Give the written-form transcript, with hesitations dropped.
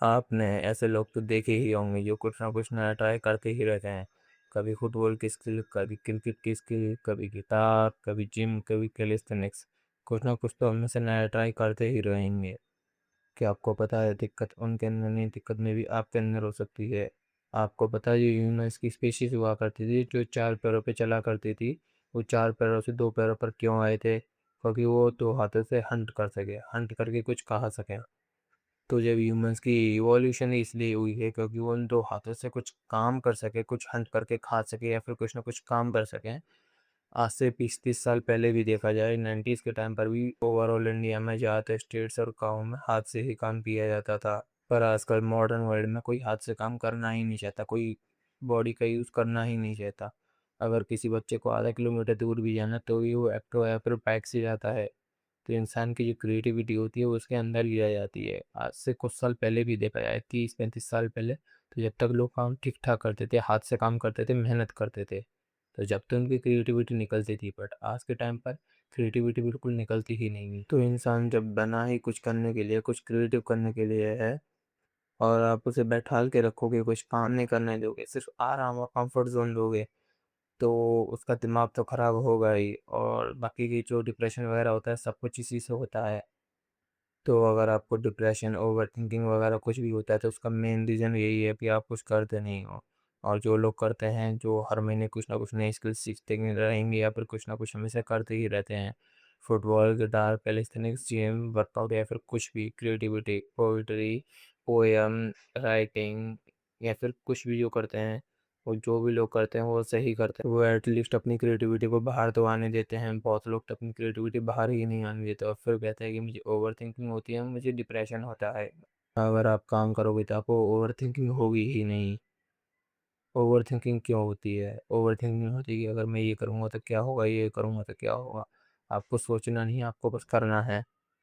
आपने ऐसे लोग तो देखे ही होंगे जो कुछ ना कुछ नया ट्राई करते ही रहते हैं। कभी फुटबॉल की स्किल, कभी क्रिकेट की स्किल, कभी गिटार, कभी जिम, कभी कैलिस्थेनिक्स। कुछ ना कुछ तो उनमें से नया ट्राई करते ही रहेंगे। क्या आपको पता है दिक्कत उनके अंदर नहीं, दिक्कत में भी आपके अंदर हो सकती है। आपको पता है ये ह्यूमंस की स्पीशीज हुआ करती थी जो चार पैरों पे चला करती थी, वो चार पैरों से दो पैरों पर क्यों आए थे? क्योंकि वो दो हाथों से हंट कर सके, हंट करके कुछ खा सके। तो जब ह्यूमंस की इवोल्यूशन इसलिए हुई है क्योंकि वो उन दो हाथों से कुछ काम कर सके, कुछ हंट करके खा सके या फिर कुछ ना कुछ काम कर सके। आज से 20-30 साल पहले भी देखा जाए, 90s के टाइम पर भी ओवरऑल इंडिया में ज़्यादातर स्टेट्स और गाँव में हाथ से ही काम किया जाता था। पर आजकल मॉडर्न वर्ल्ड में कोई हाथ से काम करना ही नहीं चाहता, कोई बॉडी का यूज़ करना ही नहीं चाहता। अगर किसी बच्चे को आधा किलोमीटर दूर भी जाना तो भी वो एक्टिवा या फिर बाइक से जाता है। तो इंसान की जो क्रिएटिविटी होती है वो उसके अंदर ही रह जाती है। आज से कुछ साल पहले भी देखा जाए, 30-35 साल पहले, तो जब तक लोग काम ठीक ठाक करते थे, हाथ से काम करते थे, मेहनत करते थे, तो जब तक उनकी क्रिएटिविटी निकलती थी। बट आज के टाइम पर क्रिएटिविटी बिल्कुल निकलती ही नहीं है। तो इंसान जब बना ही कुछ करने के लिए, कुछ क्रिएटिव करने के लिए है, और आप उसे बैठाल के रखोगे, कुछ काम नहीं करने दोगे, सिर्फ आराम और कंफर्ट जोन दोगे, तो उसका दिमाग तो खराब होगा ही। और बाकी की जो डिप्रेशन वगैरह होता है सब कुछ इसी से होता है। तो अगर आपको डिप्रेशन, ओवर थिंकिंग वगैरह कुछ भी होता है तो उसका मेन रीज़न यही है कि आप कुछ करते नहीं हो। और जो लोग करते हैं, जो हर महीने कुछ ना कुछ नई स्किल सीखते ही रहेंगे या फिर कुछ ना कुछ हमेशा करते ही रहते हैं, football, guitar, calisthenics, gym, workout या फिर कुछ भी क्रिएटिविटी, पोइट्री, पोएम, राइटिंग या फिर कुछ भी जो करते हैं, वो जो भी लोग करते हैं वो सही करते हैं। वो एटलीस्ट अपनी क्रिएटिविटी को बाहर तो आने देते हैं। बहुत लोग तो अपनी क्रिएटिविटी बाहर ही नहीं आने देते और फिर कहते हैं कि मुझे ओवर थिंकिंग होती है, मुझे डिप्रेशन होता है। अगर आप काम करोगे तो आपको ओवर थिंकिंग होगी ही नहीं। ओवर थिंकिंग क्यों होती है? ओवर थिंकिंग होती है कि अगर मैं ये करूँगा तो क्या होगा, ये करूँगा तो क्या होगा। आपको सोचना नहीं, आपको बस करना है।